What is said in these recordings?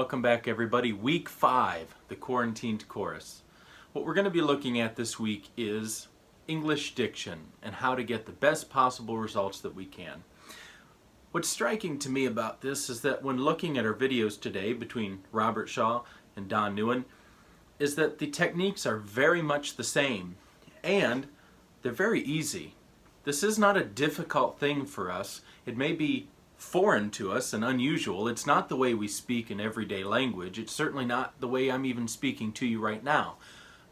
welcome back everybody. Week 5, the quarantined chorus. What we're going to be looking at this week is English diction and how to get the best possible results that we can. What's striking to me about this is that when looking at our videos today between Robert Shaw and Don Newen, is that the techniques are very much the same and they're very easy. This is not a difficult thing for us. It may be foreign to us and unusual. It's not the way we speak in everyday language. It's certainly not the way I'm even speaking to you right now.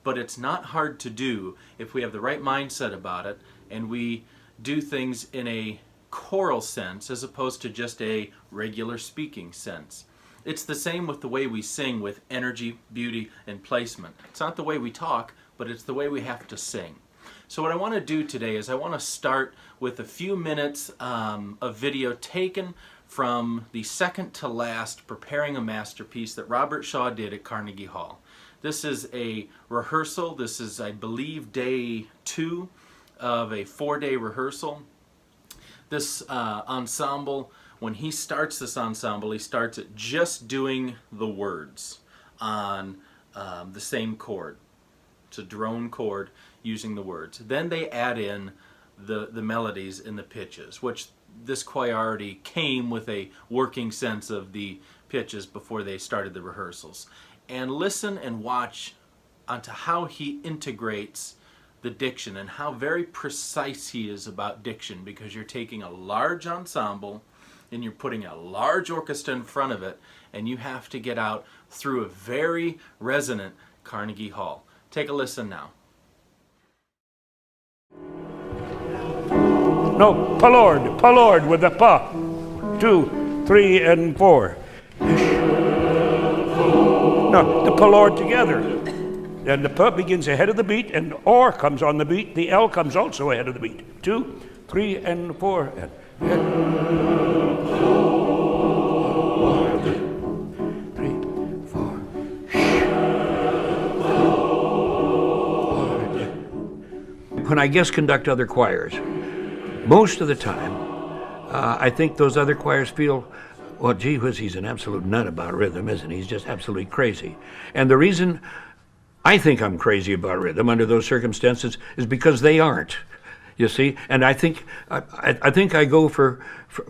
But it's not hard to do if we have the right mindset about it and we do things in a choral sense as opposed to just a regular speaking sense. It's the same with the way we sing with energy, beauty, and placement. It's not the way we talk, but it's the way we have to sing. So what I want to do today is I want to start with a few minutes of video taken from the second to last Preparing a Masterpiece that Robert Shaw did at Carnegie Hall. This is a rehearsal. This is, I believe, day 2 of a 4-day rehearsal. This ensemble, when he starts this ensemble, he starts it just doing the words on the same chord. It's a drone chord using the words. Then they add in the melodies and the pitches, which this choir already came with a working sense of the pitches before they started the rehearsals. And listen and watch onto how he integrates the diction and how very precise he is about diction, because you're taking a large ensemble and you're putting a large orchestra in front of it, and you have to get out through a very resonant Carnegie Hall. Take a listen now. No, palord with the pa. 2, 3, and 4. No, the palord together. And the pa begins ahead of the beat, and or comes on the beat. The L comes also ahead of the beat. 2, 3, and 4. And 3, 4. When I guest conduct other choirs, most of the time, I think those other choirs feel, well, gee whiz, he's an absolute nut about rhythm, isn't he? He's just absolutely crazy. And the reason I think I'm crazy about rhythm under those circumstances is because they aren't, you see? And I think I go for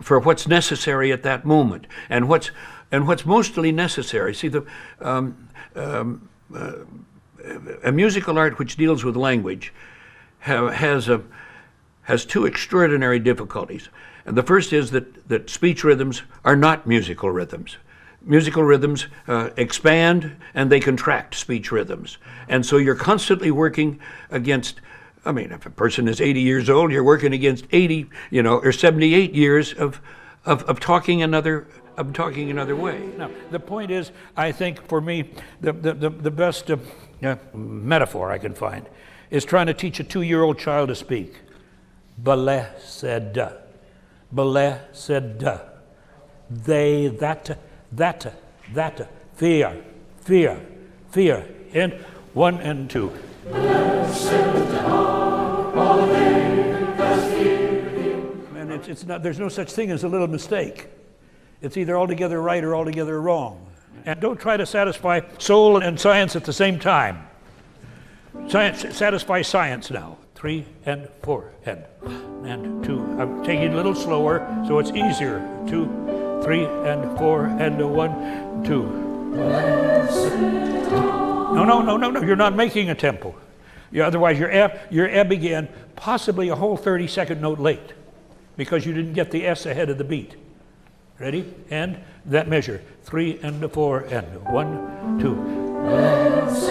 what's necessary at that moment, and what's mostly necessary. See, a musical art which deals with language has 2 extraordinary difficulties. And the first is that speech rhythms are not musical rhythms. Musical rhythms expand and they contract speech rhythms. And so you're constantly working against, I mean, if a person is 80 years old, you're working against 80, or 78 years of talking another way. Now, the point is, I think for me, the best metaphor I can find is trying to teach a 2-year-old child to speak. Blessed, blessed, they, that, fear, and 1 and 2. Blessed are all they that fear him. And it's not, there's no such thing as a little mistake. It's either altogether right or altogether wrong. And don't try to satisfy soul and science at the same time. Science, satisfy science now. 3 and 4 and 2. I'm taking it a little slower so it's easier. 2, 3 and 4 and 1, 2. No. You're not making a tempo. Otherwise, you're ebbing in possibly a whole 30-second note late because you didn't get the S ahead of the beat. Ready? And that measure. 3 and 4 and 1, 2. Blessed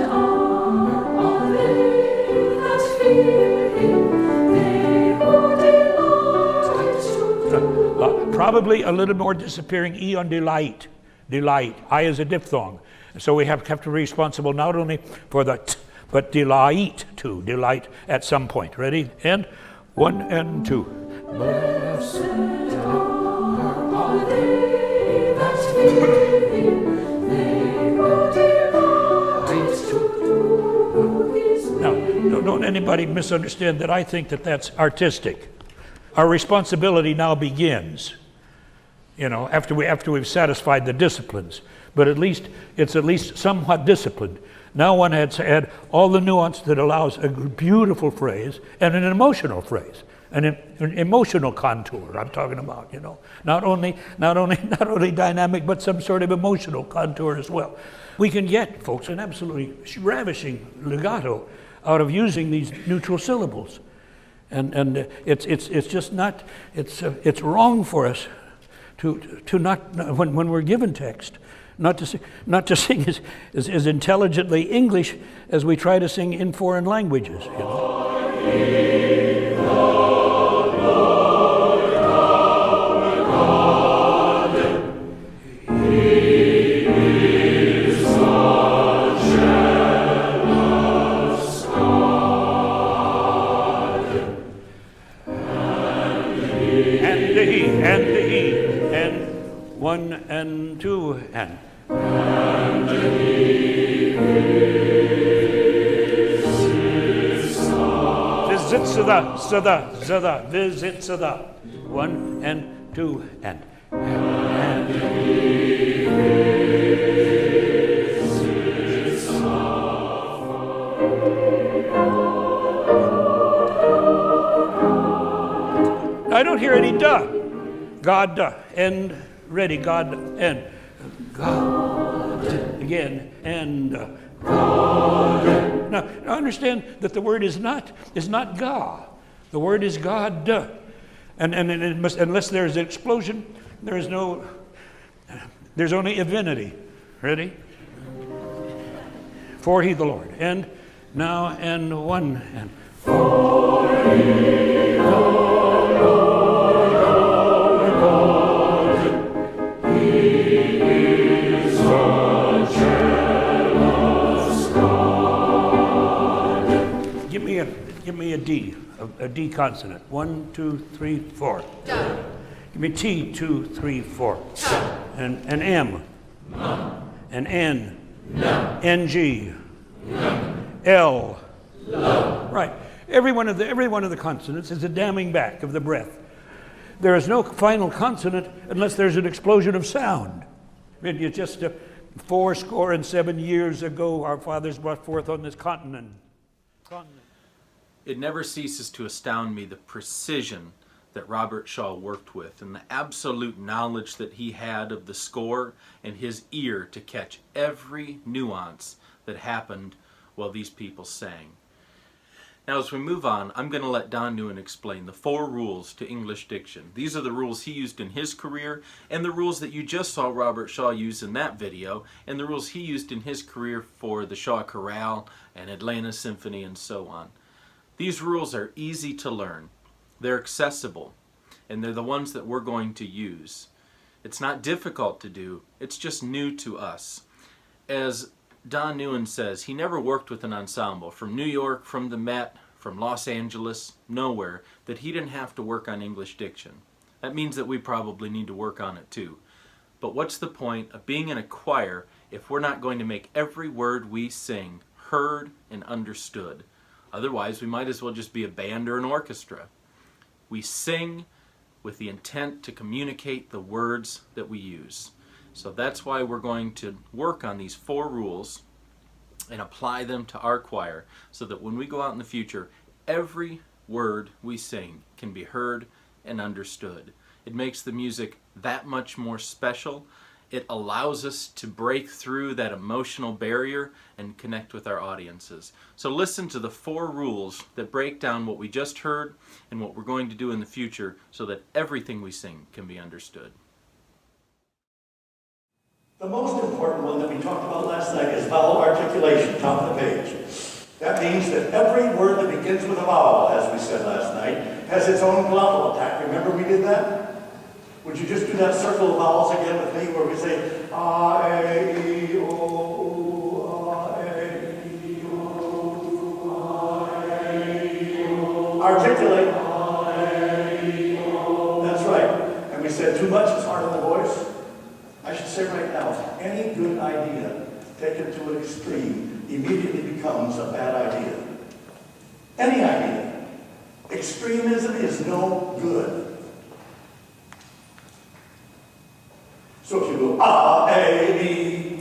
are all they that fear him, they who delight to. Probably a little more disappearing E on delight. Delight. I is a diphthong. So we have to be responsible not only for the t, but delight too. Delight at some point. Ready? And 1 and 2. Blessed are all they that fear him, they who delight to do his will. Now, don't anybody misunderstand that I think that that's artistic. Our responsibility now begins, after we've satisfied the disciplines. but it's at least somewhat disciplined. Now one has to add all the nuance that allows a beautiful phrase and an emotional phrase, an emotional contour. I'm talking about, you know, not only dynamic, but some sort of emotional contour as well. We can get, folks, an absolutely ravishing legato out of using these neutral syllables, and it's just not it's wrong for us to not when we're given text. Not to sing as intelligently English as we try to sing in foreign languages. You know? And one and two and. Visit sada, visit sada. One and two and. I don't hear any duh. God, and ready, God, and God, again, and God. Now, understand that the word is not God. The word is God. And it must, unless there's an explosion, there's only divinity. Ready? For he the Lord. And now, and one, and for he the Lord. Give me a D consonant. 1, 2, 3, 4. Da. Give me T, 2, 3, 4. Da. And an M. Ma. An N. No. NG. No. L. Lo. Right. Every one of the consonants is a damming back of the breath. There is no final consonant unless there's an explosion of sound. It's just 7 years ago, our fathers brought forth on this continent. It never ceases to astound me the precision that Robert Shaw worked with and the absolute knowledge that he had of the score and his ear to catch every nuance that happened while these people sang. Now as we move on, I'm going to let Don Newen explain the 4 rules to English diction. These are the rules he used in his career and the rules that you just saw Robert Shaw use in that video and the rules he used in his career for the Shaw Chorale and Atlanta Symphony and so on. These rules are easy to learn, they're accessible, and they're the ones that we're going to use. It's not difficult to do, it's just new to us. As Don Newen says, he never worked with an ensemble from New York, from the Met, from Los Angeles, nowhere, that he didn't have to work on English diction. That means that we probably need to work on it too. But what's the point of being in a choir if we're not going to make every word we sing heard and understood? Otherwise, we might as well just be a band or an orchestra. We sing with the intent to communicate the words that we use. So that's why we're going to work on these 4 rules and apply them to our choir so that when we go out in the future, every word we sing can be heard and understood. It makes the music that much more special. It allows us to break through that emotional barrier and connect with our audiences. So listen to the 4 rules that break down what we just heard and what we're going to do in the future so that everything we sing can be understood. The most important one that we talked about last night is vowel articulation, top of the page. That means that every word that begins with a vowel, as we said last night, has its own glottal attack. Remember we did that? Would you just do that circle of vowels again with me where we say A, E, I, O, A, E, O, A, E, O. Articulate. A, E, O. That's right. And we said too much is hard on the voice. I should say right now, any good idea taken to an extreme immediately becomes a bad idea. Any idea. Extremism is no good. So if you go A, E,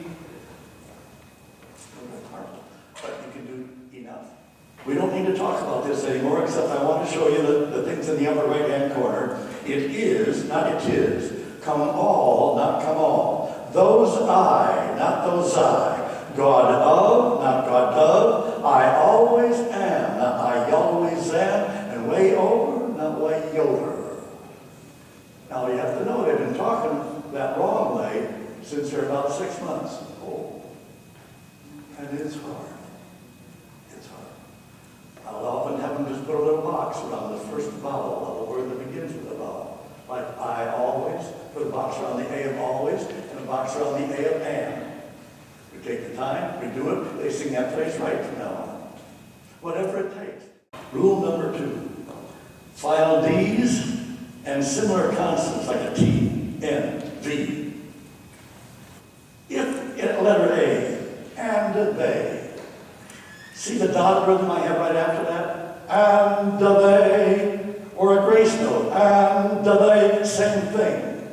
I want to show you the things in the upper right-hand corner. It is, not it is. Come all, not come all. Those I, not those I. God of, not God of. I always am, not I always am. And way over, not way over. Now you have to know they've been talking that wrong way since they're about 6 months old. And it's hard. It's hard. I'll often have them just put a little box around the first vowel of a word that begins with a vowel. Like I always, put a box around the A of always, and a box around the A of am. We take the time, we do it, they sing that phrase right from now on. Whatever it takes. Rule number 2. File D's and similar consonants like a T, N, V. If in letter A, and they. See the dot rhythm I have right after that? And they. Or a grace note, and they, same thing.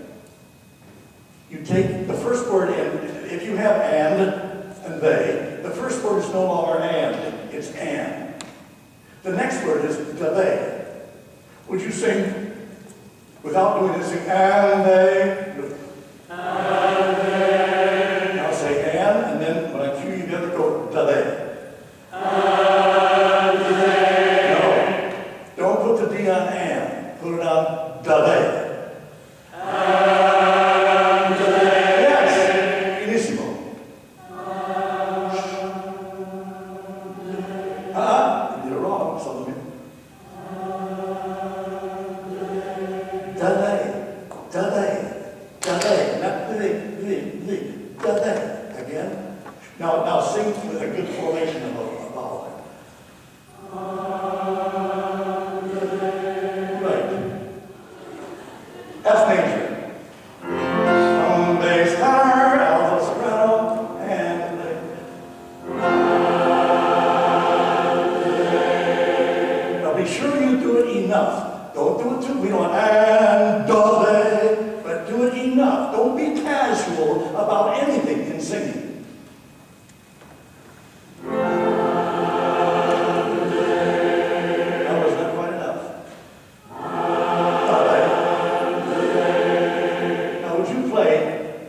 You take the first word in, if you have and they, the first word is no longer and, it's and. The next word is they. Would you sing, without doing this, sing and they? And they. Now say and then when I cue you, you have to go they. And they. No, don't put the D on and, put it on they. Now sing with a good formation of a vowel. Right. F major. Some bass guitar, alto soprano, and now be sure you do it enough. Don't do it too. We don't want and but do it enough. Don't be casual about anything in singing.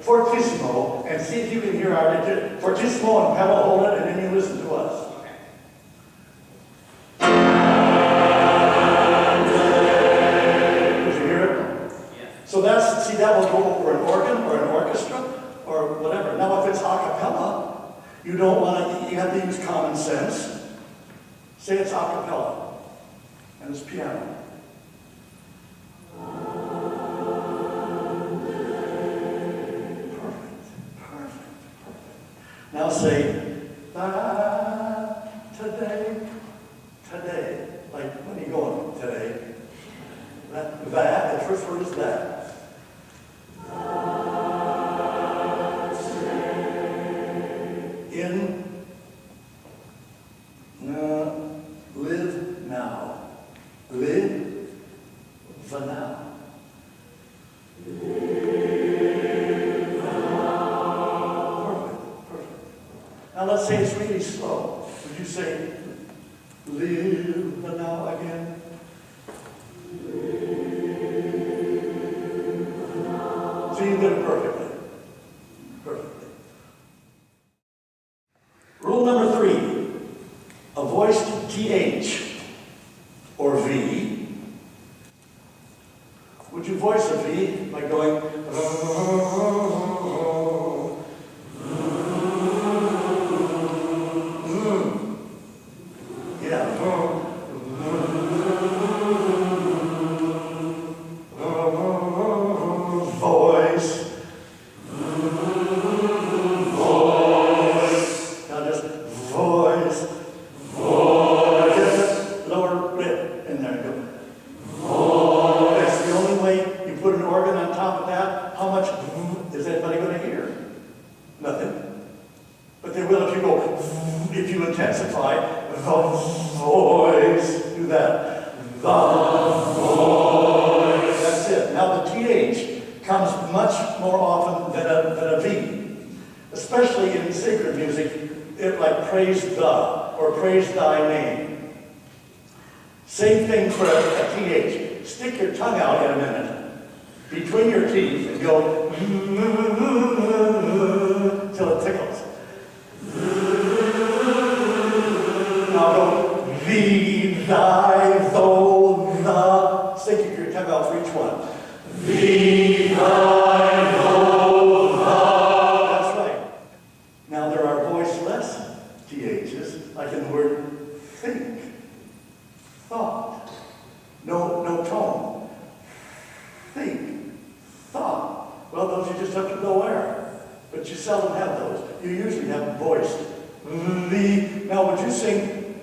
Fortissimo, and see if you can hear our Fortissimo and pedal hold it, and then you listen to us. Did you hear it? Yeah. So that's, see, that will go over an organ or an orchestra or whatever. Now, if it's a cappella, you don't want to, you have to use common sense. Say it's a cappella, and it's piano. Now say, today, like when are you going today? That, the first word is that. In, live now. Live the now. Now let's say it's really slow. Would you say, live the now again? So you did it perfectly. Perfectly. Rule number 3. A voiced TH or V. Would you voice a V by going, especially in sacred music, like praise the or praise thy name. Same thing for a TH. Stick your tongue out in a minute between your teeth and go till it tickles. Now go thee, thy, though, the. Stick your tongue out for each one. Thee, thy, though, the. That's right. Now there are voiceless THs, like in the word think, thought. No tone. Think, thought. Well, those you just have to know where. But you seldom have those. You usually have voiced. Now would you sing,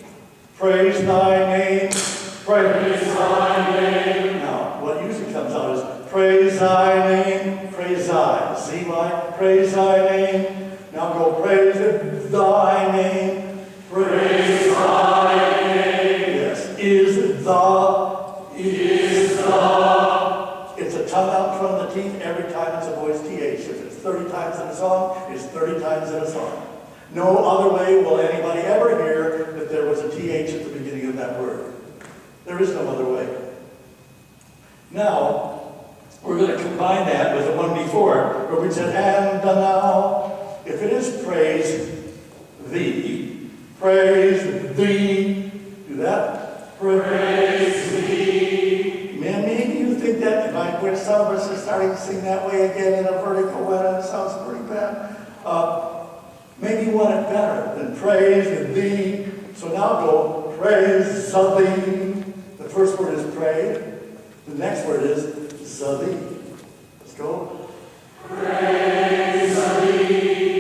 praise thy name, praise thy name. Now, what usually comes out is, praise thy name, praise thy. See why? Praise thy name. Now go, praise thy name, praise thy name. Yes, is the. It's a tongue out from the teeth every time it's a voiced TH. If it's 30 times in a song, it's 30 times in a song. No other way will anybody ever hear that there was a TH at the beginning of that word. There is no other way. Now, we're going to combine that with the one before, where we said, and now. If it is praise thee, do that. Praise thee. Man, maybe you think that when some of us are starting to sing that way again in a vertical way, and it sounds pretty bad. Maybe you want it better than praise thee. So now go praise thee. The first word is pray. The next word is thee. Let's go. Praise thee.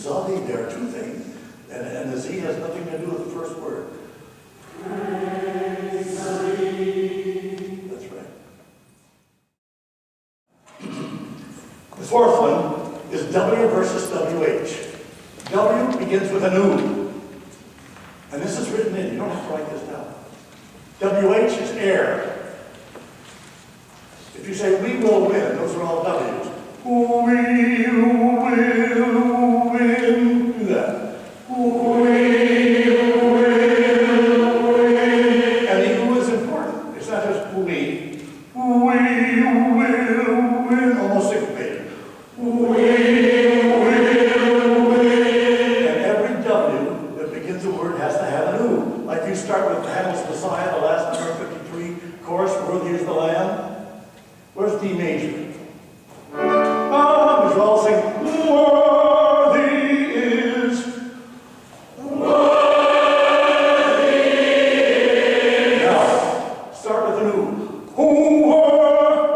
Zadi, there are two things, and the Z has nothing to do with the first word. That's right. The fourth one is W versus WH. W begins with an U, and this is written in. You don't have to write this down. WH is air. If you say we will win, those are all W's. We will win. Do that. We will win. And the U is important. It's not just we. We will win. Almost syncopated. We will win. And every W that begins a word has to have an U. Like you start with Handel's Messiah, the last number 53 chorus, worthy is the Lamb. Where's D major? We should all sing, worthy is. Now, start with an U.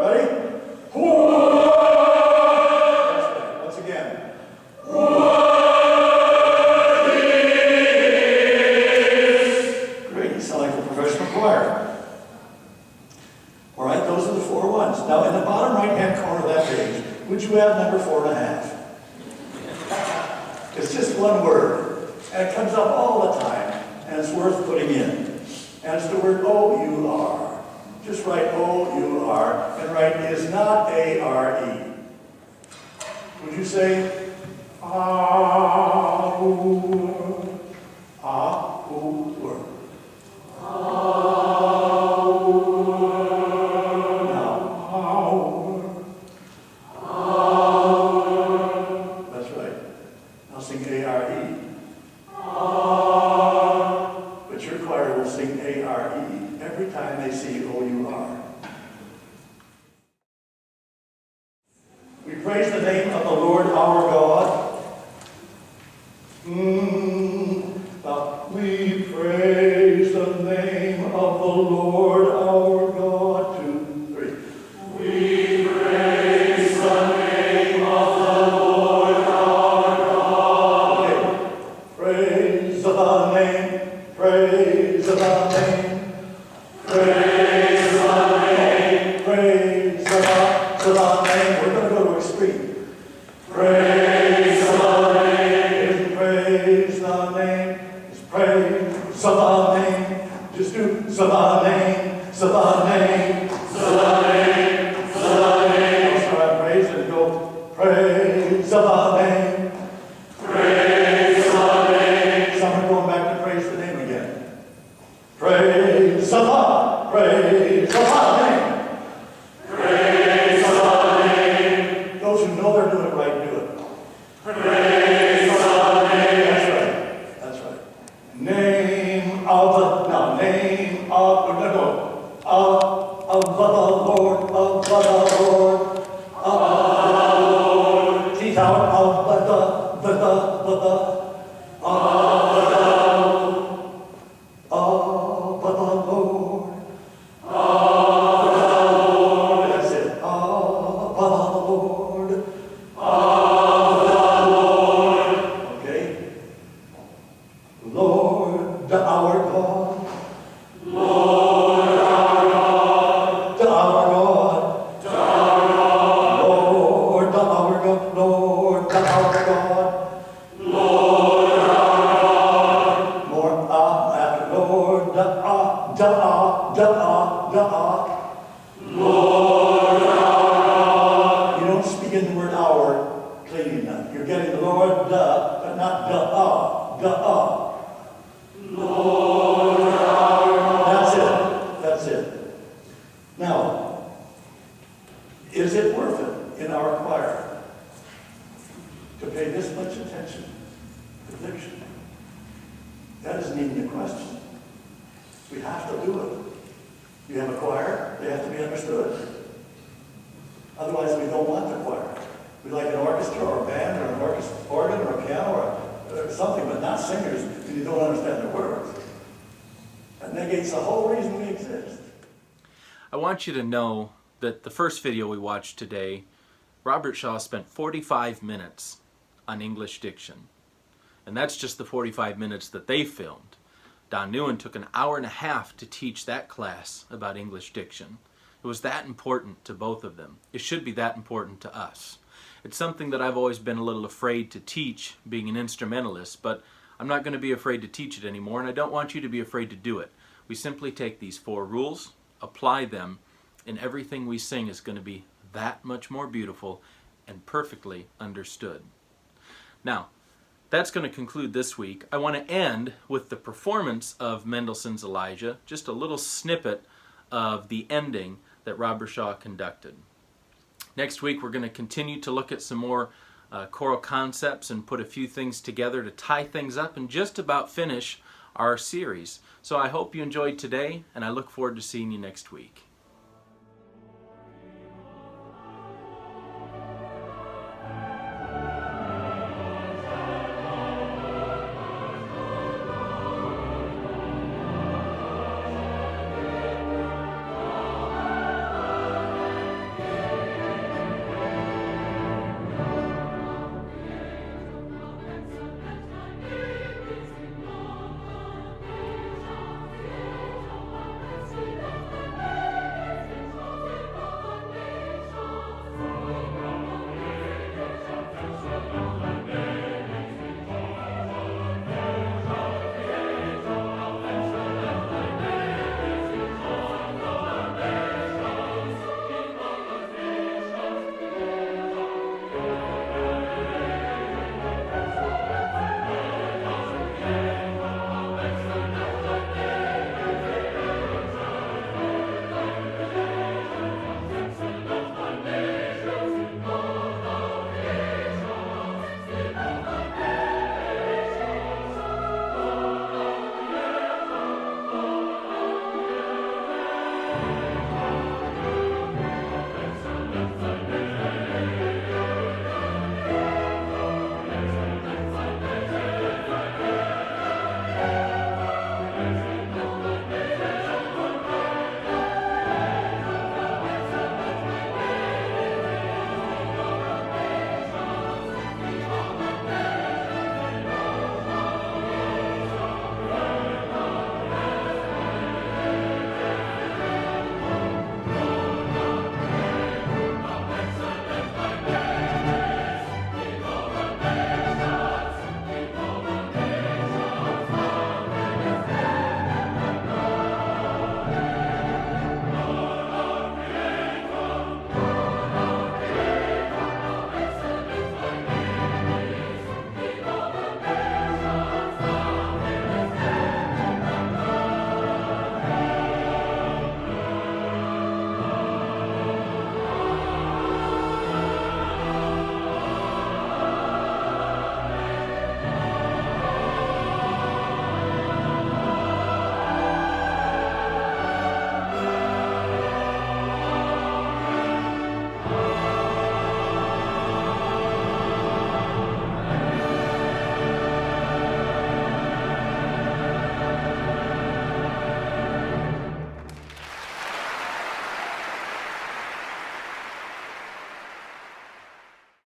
Ready? That's right. Once again. Great, you sound like a professional choir. All right, those are the four ones. Now, in the bottom right-hand corner of that page, would you have number 4.5? It's just one word, and it comes up all the time, and it's worth putting in. And it's the word O-U-R. Just write O-U-R, and write is not A-R-E. Would you say, ah-oo-r? Ah-oo-r. Praise the name. Praise the name. Praise the name. Those who know they're doing it right, do it. Praise the name. That's right. That's right. Name of the, now name of the Lord, of the Lord, of the Lord, teeth out of the that's it. Of the Lord. Okay. Lord, our God. Lord, our God. Our God. Lord, our God. Lord, our God. Lord, our God. More after Lord, Lord, our God. You don't speak in the word our clean enough. You're getting the Lord, but not Lord, our God. That's it. Now, is it worth it in our choir to pay this much attention to diction? That isn't even a question. We have to do it. You have a choir, they have to be understood. Otherwise, we don't want the choir. We like an orchestra or a band or an organ or a piano or something, but not singers if you don't understand the words. That negates the whole reason we exist. I want you to know that the first video we watched today, Robert Shaw spent 45 minutes on English diction. And that's just the 45 minutes that they filmed. Don Newen took an hour and a half to teach that class about English diction. It was that important to both of them. It should be that important to us. It's something that I've always been a little afraid to teach, being an instrumentalist, but I'm not going to be afraid to teach it anymore, and I don't want you to be afraid to do it. We simply take these 4 rules, apply them, and everything we sing is going to be that much more beautiful and perfectly understood. Now, that's going to conclude this week. I want to end with the performance of Mendelssohn's Elijah, just a little snippet of the ending that Robert Shaw conducted. Next week we're going to continue to look at some more choral concepts and put a few things together to tie things up and just about finish our series. So I hope you enjoyed today, and I look forward to seeing you next week.